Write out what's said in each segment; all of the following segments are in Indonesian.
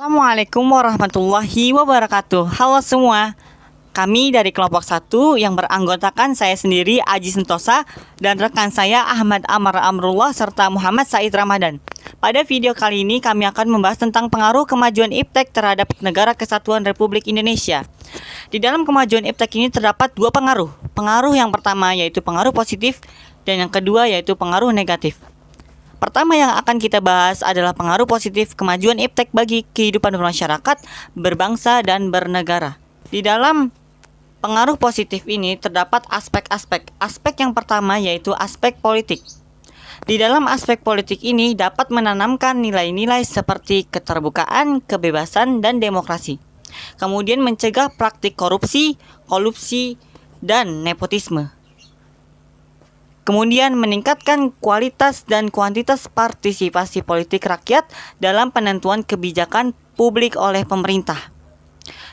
Assalamualaikum warahmatullahi wabarakatuh. Halo semua. Kami dari kelompok 1 yang beranggotakan saya sendiri Aji Sentosa dan rekan saya Ahmad Amar Amrullah serta Muhammad Said Ramadan. Pada video kali ini kami akan membahas tentang pengaruh kemajuan IPTEK terhadap Negara Kesatuan Republik Indonesia. Di dalam kemajuan IPTEK ini terdapat dua pengaruh. Pengaruh yang pertama yaitu pengaruh positif dan yang kedua yaitu pengaruh negatif. Pertama yang akan kita bahas adalah pengaruh positif kemajuan IPTEK bagi kehidupan bermasyarakat, berbangsa, dan bernegara. Di dalam pengaruh positif ini terdapat aspek-aspek. Aspek yang pertama yaitu aspek politik. Di dalam aspek politik ini dapat menanamkan nilai-nilai seperti keterbukaan, kebebasan, dan demokrasi. Kemudian mencegah praktik korupsi, kolusi, dan nepotisme. Kemudian meningkatkan kualitas dan kuantitas partisipasi politik rakyat dalam penentuan kebijakan publik oleh pemerintah.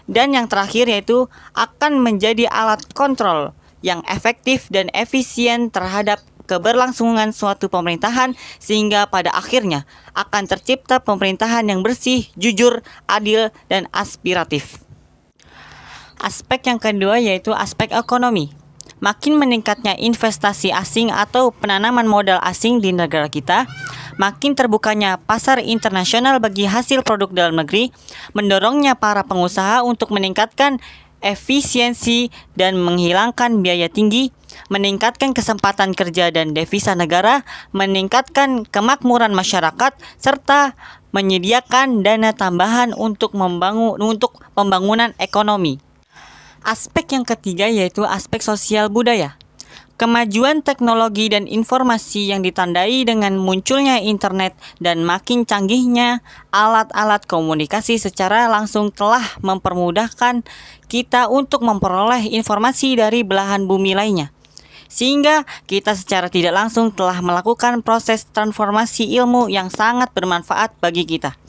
Dan yang terakhir yaitu akan menjadi alat kontrol yang efektif dan efisien terhadap keberlangsungan suatu pemerintahan sehingga pada akhirnya akan tercipta pemerintahan yang bersih, jujur, adil, dan aspiratif. Aspek yang kedua yaitu aspek ekonomi. Makin meningkatnya investasi asing atau penanaman modal asing di negara kita, makin terbukanya pasar internasional bagi hasil produk dalam negeri, mendorongnya para pengusaha untuk meningkatkan efisiensi dan menghilangkan biaya tinggi, meningkatkan kesempatan kerja dan devisa negara, meningkatkan kemakmuran masyarakat, serta menyediakan dana tambahan untuk pembangunan ekonomi. Aspek yang ketiga yaitu aspek sosial budaya. Kemajuan teknologi dan informasi yang ditandai dengan munculnya internet dan makin canggihnya alat-alat komunikasi secara langsung telah mempermudahkan kita untuk memperoleh informasi dari belahan bumi lainnya. Sehingga kita secara tidak langsung telah melakukan proses transformasi ilmu yang sangat bermanfaat bagi kita.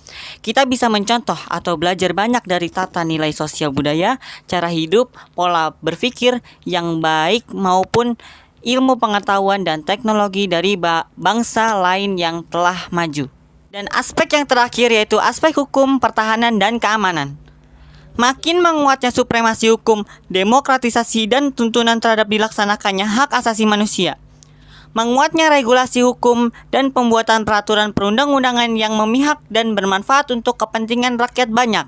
Kita bisa mencontoh atau belajar banyak dari tata nilai sosial budaya, cara hidup, pola berpikir yang baik maupun ilmu pengetahuan dan teknologi dari bangsa lain yang telah maju. Dan aspek yang terakhir yaitu aspek hukum, pertahanan, dan keamanan. Makin menguatnya supremasi hukum, demokratisasi, dan tuntunan terhadap dilaksanakannya hak asasi manusia. Menguatnya regulasi hukum dan pembuatan peraturan perundang-undangan yang memihak dan bermanfaat untuk kepentingan rakyat banyak.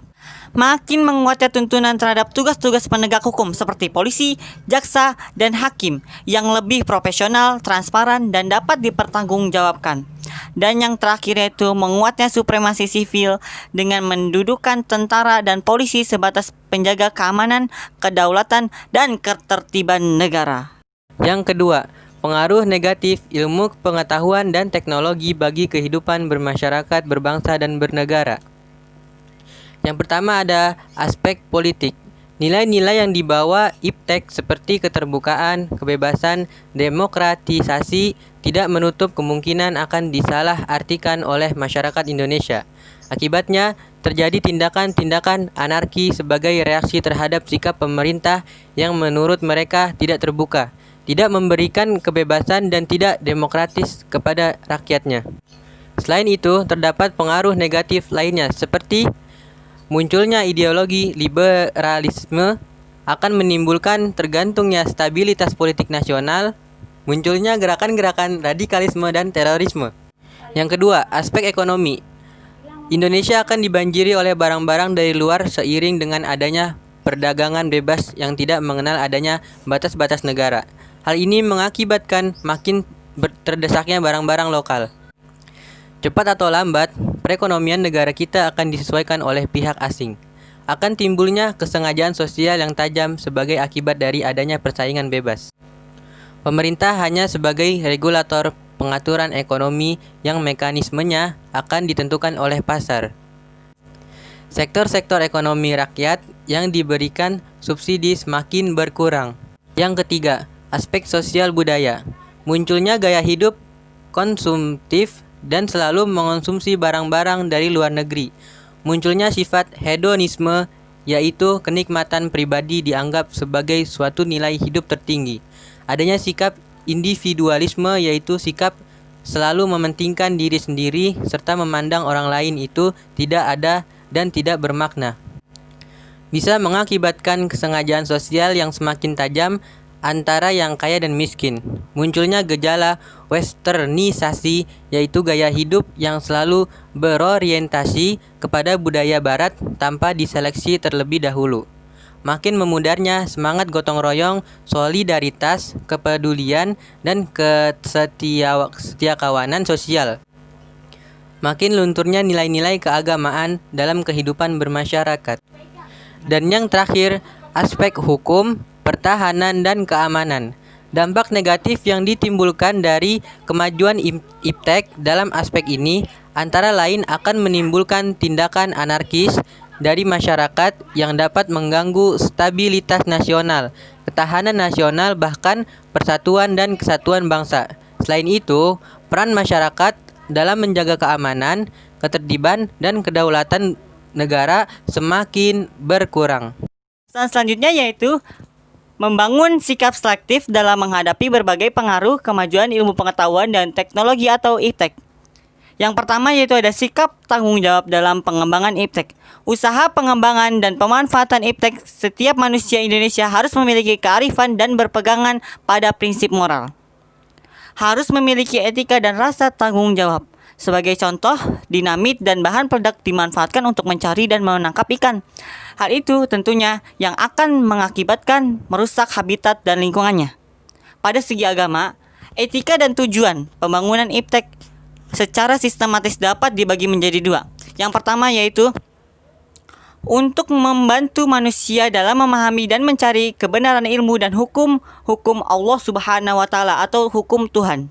Makin menguatnya tuntunan terhadap tugas-tugas penegak hukum seperti polisi, jaksa, dan hakim yang lebih profesional, transparan, dan dapat dipertanggungjawabkan. Dan yang terakhir yaitu menguatnya supremasi sivil dengan mendudukan tentara dan polisi sebatas penjaga keamanan, kedaulatan, dan ketertiban negara. Yang kedua, pengaruh negatif ilmu pengetahuan dan teknologi bagi kehidupan bermasyarakat, berbangsa, dan bernegara. Yang pertama ada aspek politik. Nilai-nilai yang dibawa IPTEK seperti keterbukaan, kebebasan, demokratisasi tidak menutup kemungkinan akan disalahartikan oleh masyarakat Indonesia. Akibatnya, terjadi tindakan-tindakan anarki sebagai reaksi terhadap sikap pemerintah yang menurut mereka tidak terbuka, tidak memberikan kebebasan dan tidak demokratis kepada rakyatnya. Selain itu, terdapat pengaruh negatif lainnya seperti munculnya ideologi liberalisme akan menimbulkan tergantungnya stabilitas politik nasional, munculnya gerakan-gerakan radikalisme dan terorisme. Yang kedua, aspek ekonomi. Indonesia akan dibanjiri oleh barang-barang dari luar seiring dengan adanya perdagangan bebas yang tidak mengenal adanya batas-batas negara. Hal ini mengakibatkan makin terdesaknya barang-barang lokal. Cepat atau lambat, perekonomian negara kita akan disesuaikan oleh pihak asing. Akan timbulnya kesengajaan sosial yang tajam sebagai akibat dari adanya persaingan bebas. Pemerintah hanya sebagai regulator pengaturan ekonomi yang mekanismenya akan ditentukan oleh pasar. Sektor-sektor ekonomi rakyat yang diberikan subsidi semakin berkurang. Yang ketiga, aspek sosial budaya. Munculnya gaya hidup konsumtif dan selalu mengonsumsi barang-barang dari luar negeri. Munculnya sifat hedonisme, yaitu kenikmatan pribadi dianggap sebagai suatu nilai hidup tertinggi. Adanya sikap individualisme, yaitu sikap selalu mementingkan diri sendiri serta memandang orang lain itu tidak ada dan tidak bermakna. Bisa mengakibatkan kesengajaan sosial yang semakin tajam antara yang kaya dan miskin. Munculnya gejala westernisasi, yaitu gaya hidup yang selalu berorientasi kepada budaya barat tanpa diseleksi terlebih dahulu. Makin memudarnya semangat gotong royong, solidaritas, kepedulian, dan kesetiakawanan sosial. Makin lunturnya nilai-nilai keagamaan dalam kehidupan bermasyarakat. Dan yang terakhir, aspek hukum, pertahanan, dan keamanan. Dampak negatif yang ditimbulkan dari kemajuan iptek dalam aspek ini antara lain akan menimbulkan tindakan anarkis dari masyarakat yang dapat mengganggu stabilitas nasional, ketahanan nasional, bahkan persatuan dan kesatuan bangsa. Selain itu, peran masyarakat dalam menjaga keamanan, ketertiban, dan kedaulatan negara semakin berkurang. Selanjutnya yaitu membangun sikap selektif dalam menghadapi berbagai pengaruh kemajuan ilmu pengetahuan dan teknologi atau iptek. Yang pertama yaitu ada sikap tanggung jawab dalam pengembangan iptek. Usaha pengembangan dan pemanfaatan iptek, setiap manusia Indonesia harus memiliki kearifan dan berpegangan pada prinsip moral. Harus memiliki etika dan rasa tanggung jawab. Sebagai contoh, dinamit dan bahan peledak dimanfaatkan untuk mencari dan menangkap ikan. Hal itu tentunya yang akan mengakibatkan merusak habitat dan lingkungannya. Pada segi agama, etika dan tujuan pembangunan iptek secara sistematis dapat dibagi menjadi dua. Yang pertama yaitu untuk membantu manusia dalam memahami dan mencari kebenaran ilmu dan hukum Allah Subhanahu wa Ta'ala atau hukum Tuhan.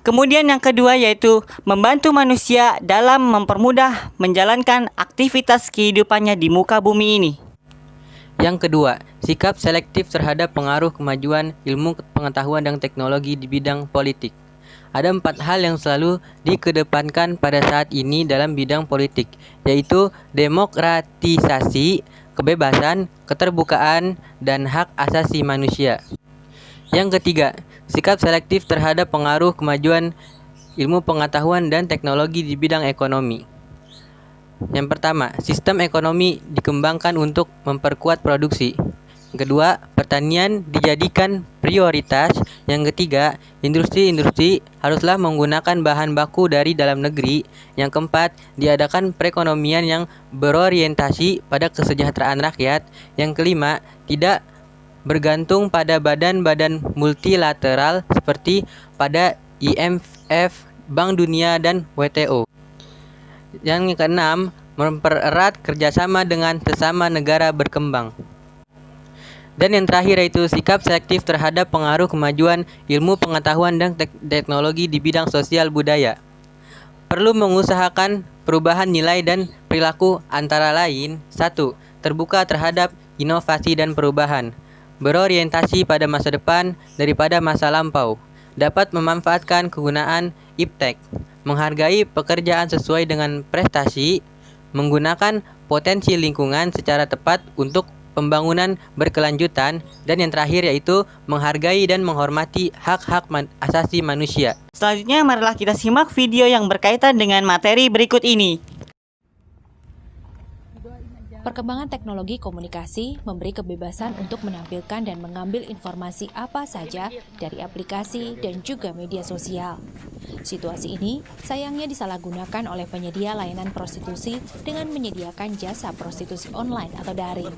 Kemudian yang kedua yaitu membantu manusia dalam mempermudah menjalankan aktivitas kehidupannya di muka bumi ini. Yang kedua, sikap selektif terhadap pengaruh kemajuan ilmu pengetahuan dan teknologi di bidang politik. Ada 4 hal yang selalu dikedepankan pada saat ini dalam bidang politik, yaitu demokratisasi, kebebasan, keterbukaan, dan hak asasi manusia. Yang ketiga, sikap selektif terhadap pengaruh kemajuan ilmu pengetahuan dan teknologi di bidang ekonomi. Yang pertama, sistem ekonomi dikembangkan untuk memperkuat produksi. Yang kedua, pertanian dijadikan prioritas. Yang ketiga, industri-industri haruslah menggunakan bahan baku dari dalam negeri. Yang keempat, diadakan perekonomian yang berorientasi pada kesejahteraan rakyat. Yang kelima, tidak bergantung pada badan-badan multilateral seperti pada IMF, Bank Dunia, dan WTO. Yang keenam, mempererat kerjasama dengan sesama negara berkembang. Dan yang terakhir yaitu sikap selektif terhadap pengaruh kemajuan ilmu pengetahuan dan teknologi di bidang sosial budaya. Perlu mengusahakan perubahan nilai dan perilaku antara lain: 1. Terbuka terhadap inovasi dan perubahan, berorientasi pada masa depan daripada masa lampau, dapat memanfaatkan kegunaan iptek, menghargai pekerjaan sesuai dengan prestasi, menggunakan potensi lingkungan secara tepat untuk pembangunan berkelanjutan, dan yang terakhir yaitu menghargai dan menghormati hak-hak asasi manusia. Selanjutnya marilah kita simak video yang berkaitan dengan materi berikut ini. Perkembangan teknologi komunikasi memberi kebebasan untuk menampilkan dan mengambil informasi apa saja dari aplikasi dan juga media sosial. Situasi ini sayangnya disalahgunakan oleh penyedia layanan prostitusi dengan menyediakan jasa prostitusi online atau daring.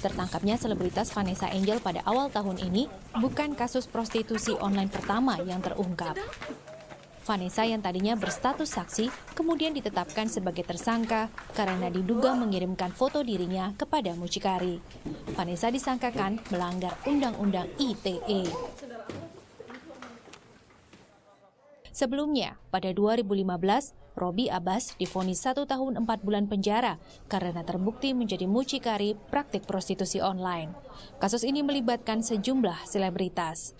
Tertangkapnya selebritas Vanessa Angel pada awal tahun ini bukan kasus prostitusi online pertama yang terungkap. Vanessa yang tadinya berstatus saksi kemudian ditetapkan sebagai tersangka karena diduga mengirimkan foto dirinya kepada mucikari. Vanessa disangkakan melanggar Undang-Undang ITE. Sebelumnya, pada 2015, Robby Abbas divonis 1 tahun 4 bulan penjara karena terbukti menjadi mucikari praktik prostitusi online. Kasus ini melibatkan sejumlah selebritas.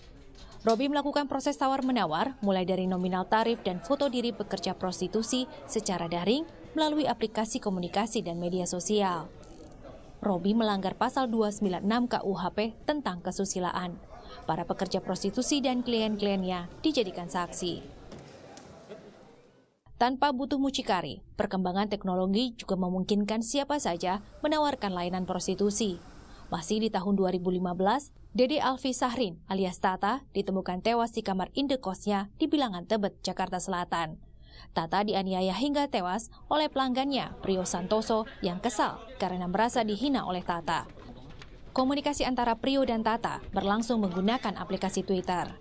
Robby melakukan proses tawar-menawar mulai dari nominal tarif dan foto diri pekerja prostitusi secara daring melalui aplikasi komunikasi dan media sosial. Robby melanggar pasal 296 KUHP tentang kesusilaan. Para pekerja prostitusi dan klien-kliennya dijadikan saksi. Tanpa butuh mucikari, perkembangan teknologi juga memungkinkan siapa saja menawarkan layanan prostitusi. Masih di tahun 2015, Dede Alfi Sahrin alias Tata ditemukan tewas di kamar indekosnya di Bilangan Tebet, Jakarta Selatan. Tata dianiaya hingga tewas oleh pelanggannya, Prio Santoso, yang kesal karena merasa dihina oleh Tata. Komunikasi antara Prio dan Tata berlangsung menggunakan aplikasi Twitter.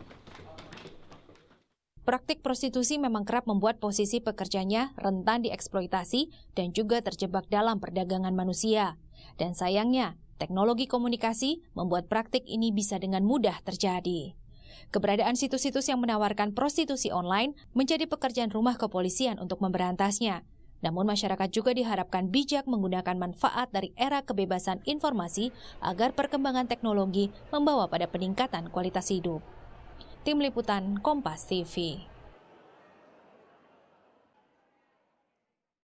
Praktik prostitusi memang kerap membuat posisi pekerjanya rentan dieksploitasi dan juga terjebak dalam perdagangan manusia. Dan sayangnya, teknologi komunikasi membuat praktik ini bisa dengan mudah terjadi. Keberadaan situs-situs yang menawarkan prostitusi online menjadi pekerjaan rumah kepolisian untuk memberantasnya. Namun masyarakat juga diharapkan bijak menggunakan manfaat dari era kebebasan informasi agar perkembangan teknologi membawa pada peningkatan kualitas hidup. Tim Liputan Kompas TV.